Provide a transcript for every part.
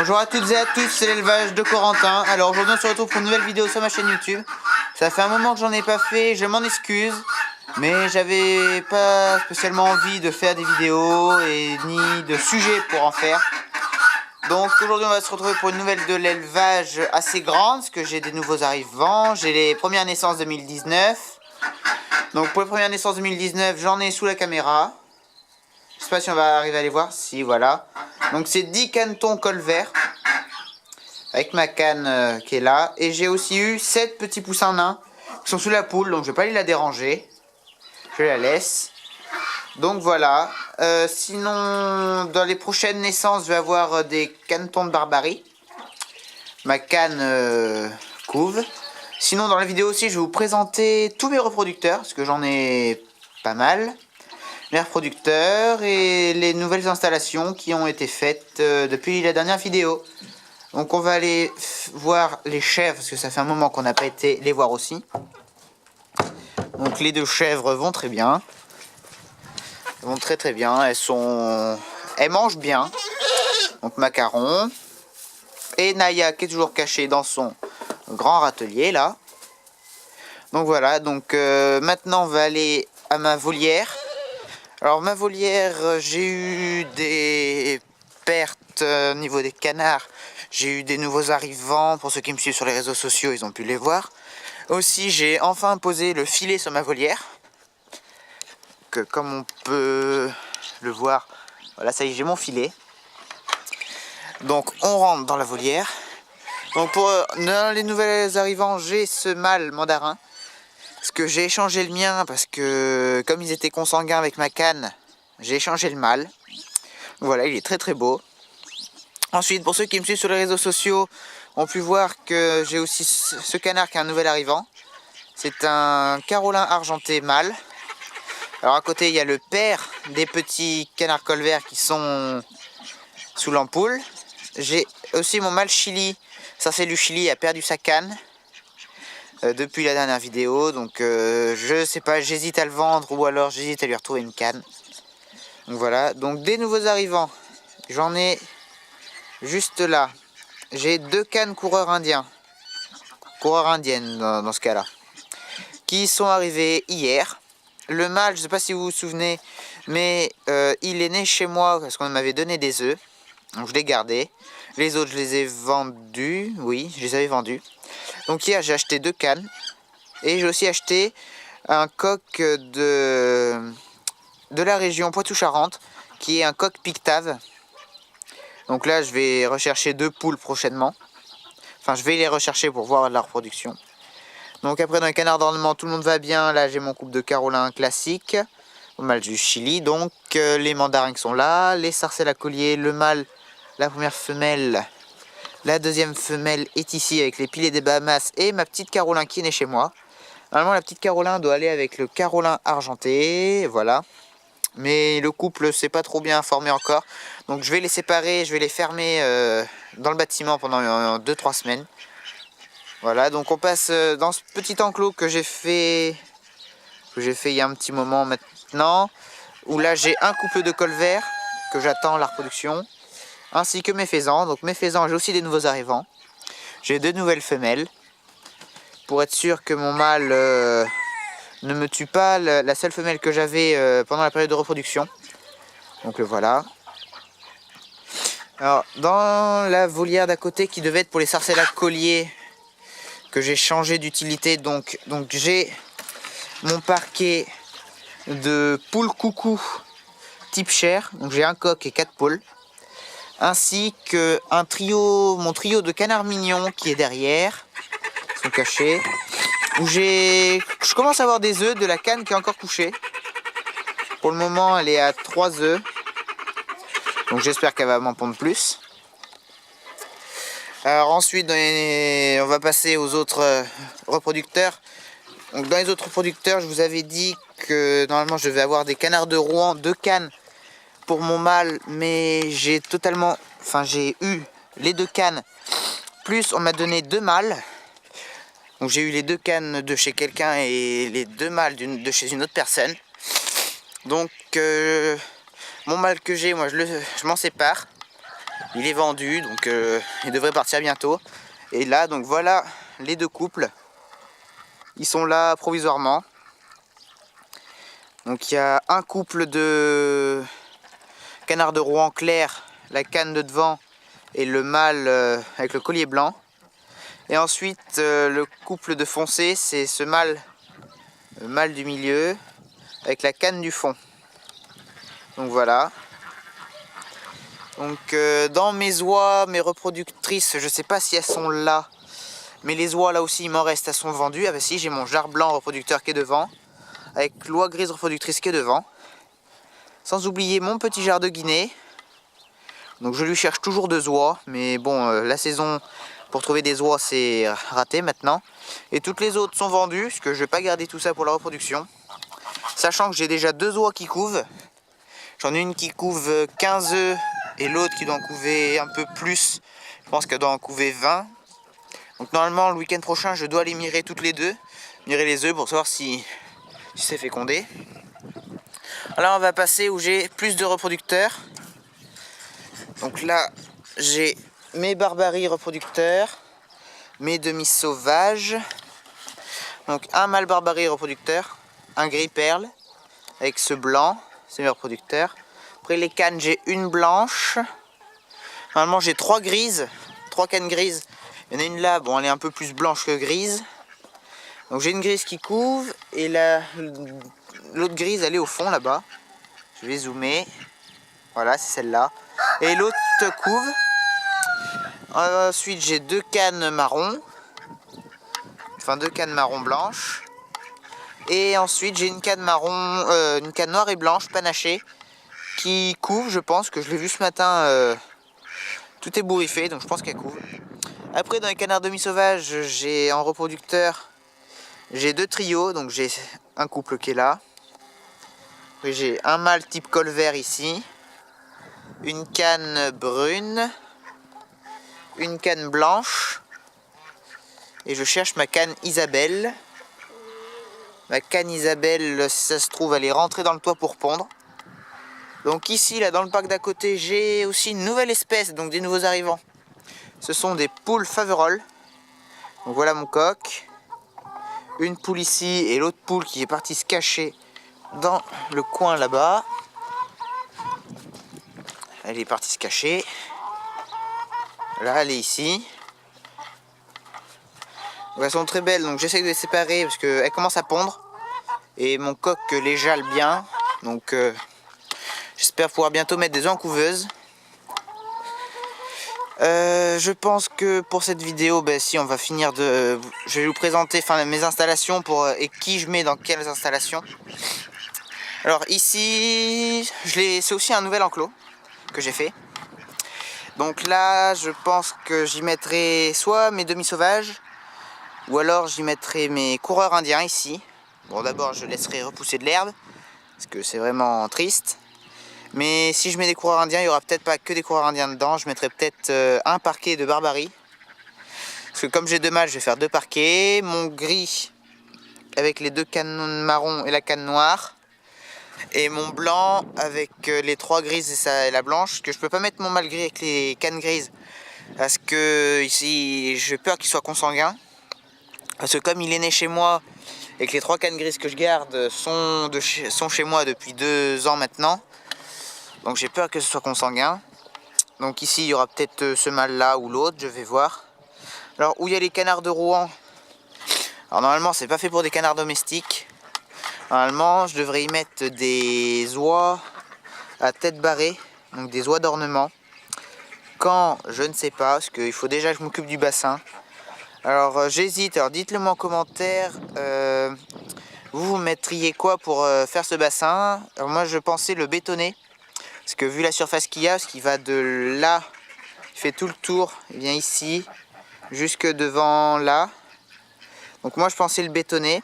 Bonjour à toutes et à tous, c'est l'élevage de Corentin. Alors aujourd'hui on se retrouve pour une nouvelle vidéo sur ma chaîne YouTube. Ça fait un moment que j'en ai pas fait, je m'en excuse. Mais j'avais pas spécialement envie de faire des vidéos et ni de sujets pour en faire. Donc aujourd'hui on va se retrouver pour une nouvelle de l'élevage assez grande, parce que j'ai des nouveaux arrivants. J'ai les premières naissances 2019. Donc pour les premières naissances 2019, j'en ai sous la caméra. Je sais pas si on va arriver à les voir. Si, voilà. Donc c'est 10 canetons col vert. Avec ma canne qui est là. Et j'ai aussi eu 7 petits poussins nains qui sont sous la poule. Donc je vais pas aller la déranger. Je la laisse. Donc voilà. Sinon, dans les prochaines naissances, je vais avoir des canetons de barbarie. Ma canne couve. Sinon, dans la vidéo aussi, je vais vous présenter tous mes reproducteurs. Parce que j'en ai pas mal. Les reproducteurs et les nouvelles installations qui ont été faites depuis la dernière vidéo. Donc on va aller voir les chèvres, parce que ça fait un moment qu'on n'a pas été les voir aussi. Donc les deux chèvres vont très bien. Elles vont très très bien, elles mangent bien. Donc Macaron. Et Naya qui est toujours cachée dans son grand râtelier là. Donc voilà, donc maintenant on va aller à ma volière. Alors ma volière, j'ai eu des pertes au niveau des canards. J'ai eu des nouveaux arrivants. Pour ceux qui me suivent sur les réseaux sociaux, ils ont pu les voir. Aussi, j'ai enfin posé le filet sur ma volière. Que comme on peut le voir, voilà, ça y est, j'ai mon filet. Donc on rentre dans la volière. Donc pour dans les nouvelles arrivants, j'ai ce mâle mandarin. Parce que j'ai échangé le mien, parce que comme ils étaient consanguins avec ma canne, j'ai échangé le mâle. Voilà, il est très très beau. Ensuite, pour ceux qui me suivent sur les réseaux sociaux, ont pu voir que j'ai aussi ce canard qui est un nouvel arrivant. C'est un carolin argenté mâle. Alors à côté, il y a le père des petits canards col vert qui sont sous l'ampoule. J'ai aussi mon mâle Chili. Ça, c'est du Chili, a perdu sa canne. Depuis la dernière vidéo, donc je sais pas, j'hésite à le vendre ou alors j'hésite à lui retrouver une canne. Donc voilà, donc des nouveaux arrivants, j'en ai juste là. J'ai 2 cannes coureurs indiennes dans ce cas-là, qui sont arrivés hier. Le mâle, je sais pas si vous vous souvenez, mais il est né chez moi parce qu'on m'avait donné des œufs, donc je l'ai gardé. Les autres, je les ai vendus, oui, je les avais vendus. Donc hier, j'ai acheté 2 cannes. Et j'ai aussi acheté un coq de la région Poitou-Charentes, qui est un coq pictave. Donc là, je vais rechercher 2 poules prochainement. Enfin, je vais les rechercher pour voir la reproduction. Donc après, dans les canards d'ornement, tout le monde va bien. Là, j'ai mon couple de carolin classique, au mâle du Chili. Donc les mandarins qui sont là, les sarcelles à collier, le mâle, la première femelle. La deuxième femelle est ici avec les pilets des Bahamas et ma petite carolin qui est née chez moi. Normalement, la petite carolin doit aller avec le carolin argenté, voilà. Mais le couple s'est pas trop bien formé encore. Donc je vais les séparer, je vais les fermer dans le bâtiment pendant 2-3 semaines. Voilà, donc on passe dans ce petit enclos que j'ai fait il y a un petit moment maintenant. Où là j'ai un couple de col vert que j'attends la reproduction. Ainsi que mes faisans. Donc mes faisans, j'ai aussi des nouveaux arrivants. J'ai 2 nouvelles femelles. Pour être sûr que mon mâle ne me tue pas la seule femelle que j'avais pendant la période de reproduction. Donc le voilà. Alors dans la volière d'à côté qui devait être pour les sarcelles à collier, que j'ai changé d'utilité, donc j'ai mon parquet de poules coucou type chair. Donc j'ai un coq et 4 poules. Ainsi que mon trio de canards mignons qui est derrière. Ils sont cachés. Où je commence à avoir des œufs de la canne qui est encore couchée. Pour le moment, elle est à 3 œufs. Donc j'espère qu'elle va m'en pondre plus. Alors ensuite, on va passer aux autres reproducteurs. Donc dans les autres reproducteurs, je vous avais dit que normalement je devais avoir des canards de Rouen, 2 cannes pour mon mâle. Mais j'ai eu les 2 cannes. Plus on m'a donné 2 mâles. Donc j'ai eu les 2 cannes de chez quelqu'un et les 2 mâles de chez une autre personne. Donc mon mâle que j'ai, moi je m'en sépare. Il est vendu, donc il devrait partir bientôt. Et là, donc voilà les deux couples. Ils sont là provisoirement. Donc il y a un couple de canards de Rouen clair, la canne de devant et le mâle avec le collier blanc. Et ensuite le couple de foncé, c'est ce mâle, le mâle du milieu avec la canne du fond. Donc voilà. Donc dans mes oies, mes reproductrices, je sais pas si elles sont là, mais les oies là aussi il m'en reste, elles sont vendues. Ah bah si, j'ai mon jarre blanc reproducteur qui est devant, avec l'oie grise reproductrice qui est devant. Sans oublier mon petit jarre de Guinée. Donc je lui cherche toujours 2 oies, mais bon, la saison pour trouver des oies c'est raté maintenant. Et toutes les autres sont vendues, parce que je vais pas garder tout ça pour la reproduction. Sachant que j'ai déjà 2 oies qui couvent. J'en ai une qui couve 15 œufs et l'autre qui doit en couver un peu plus. Je pense qu'elle doit en couver 20. Donc normalement le week-end prochain je dois les mirer toutes les deux. Mirer les œufs pour savoir si c'est fécondé. Alors on va passer où j'ai plus de reproducteurs. Donc là j'ai mes barbaries reproducteurs, mes demi-sauvages. Donc un mâle barbarie reproducteur, un gris perle avec ce blanc, c'est mes reproducteurs. Après les cannes j'ai une blanche. Normalement j'ai 3 grises, 3 cannes grises. Il y en a une là, bon elle est un peu plus blanche que grise. Donc j'ai une grise qui couve et l'autre grise elle est au fond là-bas. Je vais zoomer. Voilà, c'est celle-là. Et l'autre couve. Ensuite j'ai 2 cannes marron. Enfin 2 cannes marron blanches. Et ensuite j'ai une canne marron, une canne noire et blanche panachée qui couve, je pense que je l'ai vu ce matin. Tout est bourriffé, donc je pense qu'elle couve. Après dans les canards demi-sauvages, j'ai en reproducteur, j'ai 2 trios, donc j'ai un couple qui est là. Puis j'ai un mâle type col vert ici, une canne brune, une canne blanche, et je cherche ma canne Isabelle. Ma canne Isabelle, si ça se trouve, elle est rentrée dans le toit pour pondre. Donc ici, là, dans le parc d'à côté, j'ai aussi une nouvelle espèce, donc des nouveaux arrivants. Ce sont des poules faverolles. Donc voilà mon coq. Une poule ici et l'autre poule qui est partie se cacher dans le coin là-bas. Elle est partie se cacher. Là, elle est ici. Donc, elles sont très belles, donc j'essaie de les séparer parce qu'elles commencent à pondre. Et mon coq les jale bien. Donc j'espère pouvoir bientôt mettre des œufs en couveuse. Je pense que pour cette vidéo, si on va finir de... Je vais vous présenter mes installations et qui je mets dans quelles installations. Alors ici, c'est aussi un nouvel enclos que j'ai fait. Donc là, je pense que j'y mettrai soit mes demi-sauvages, ou alors j'y mettrai mes coureurs indiens ici. Bon, d'abord je laisserai repousser de l'herbe, parce que c'est vraiment triste. Mais si je mets des coureurs indiens, il n'y aura peut-être pas que des coureurs indiens dedans. Je mettrai peut-être un parquet de barbarie. Parce que comme j'ai 2 mâles, je vais faire 2 parquets. Mon gris avec les 2 cannes marron et la canne noire. Et mon blanc avec les 3 grises et la blanche. Que je peux pas mettre mon mâle gris avec les cannes grises. Parce que ici, j'ai peur qu'il soit consanguin. Parce que comme il est né chez moi et que les 3 cannes grises que je garde sont chez moi depuis 2 ans maintenant. Donc j'ai peur que ce soit consanguin. Donc ici il y aura peut-être ce mâle là ou l'autre, je vais voir. Alors où il y a les canards de Rouen. Alors normalement c'est pas fait pour des canards domestiques. Normalement je devrais y mettre des oies à tête barrée. Donc des oies d'ornement. Quand je ne sais pas, parce qu'il faut déjà que je m'occupe du bassin. Alors j'hésite, alors dites-le moi en commentaire. Vous mettriez quoi pour faire ce bassin? Alors moi je pensais le bétonner. Parce que vu la surface qu'il y a, ce qui va de là, il fait tout le tour, il vient ici, jusque devant là. Donc moi je pensais le bétonner,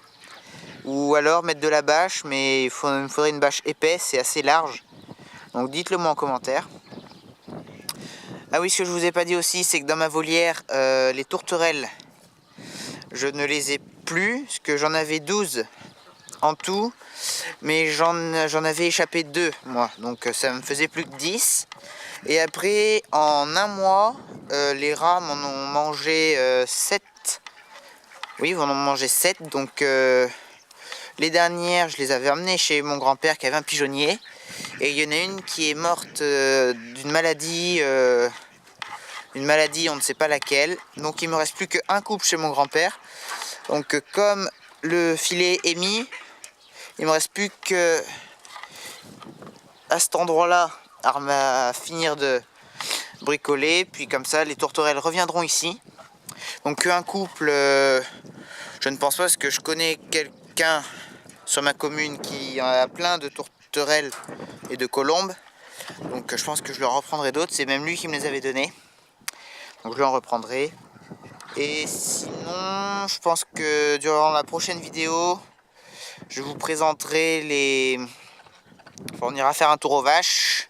ou alors mettre de la bâche, mais il me faudrait une bâche épaisse et assez large. Donc dites-le moi en commentaire. Ah oui, ce que je vous ai pas dit aussi, c'est que dans ma volière, les tourterelles, je ne les ai plus, parce que j'en avais 12 en tout. Mais j'en avais échappé 2 moi, donc ça me faisait plus que 10. Et après, en un mois, les rats m'en ont mangé 7. Oui, ils en ont mangé 7. Donc les dernières, je les avais emmenées chez mon grand-père qui avait un pigeonnier. Et il y en a une qui est morte d'une maladie, on ne sait pas laquelle. Donc il me reste plus qu'un couple chez mon grand-père. Donc comme le filet est mis, il me reste plus que à cet endroit-là à finir de bricoler. Puis comme ça, les tourterelles reviendront ici. Donc un couple, je ne pense pas parce que je connais quelqu'un sur ma commune qui a plein de tourterelles et de colombes. Donc je pense que je leur reprendrai d'autres. C'est même lui qui me les avait donnés. Donc je lui en reprendrai. Et sinon, je pense que durant la prochaine vidéo, je vous présenterai les... Enfin, on ira faire un tour aux vaches.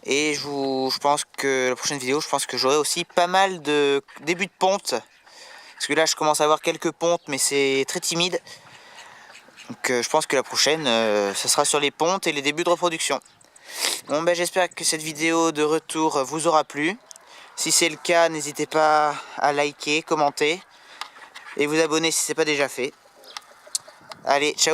Et je pense que la prochaine vidéo, je pense que j'aurai aussi pas mal de débuts de ponte. Parce que là, je commence à avoir quelques pontes, mais c'est très timide. Donc je pense que la prochaine, ça sera sur les pontes et les débuts de reproduction. Bon, ben, j'espère que cette vidéo de retour vous aura plu. Si c'est le cas, n'hésitez pas à liker, commenter et vous abonner si ce n'est pas déjà fait. Allez, ciao!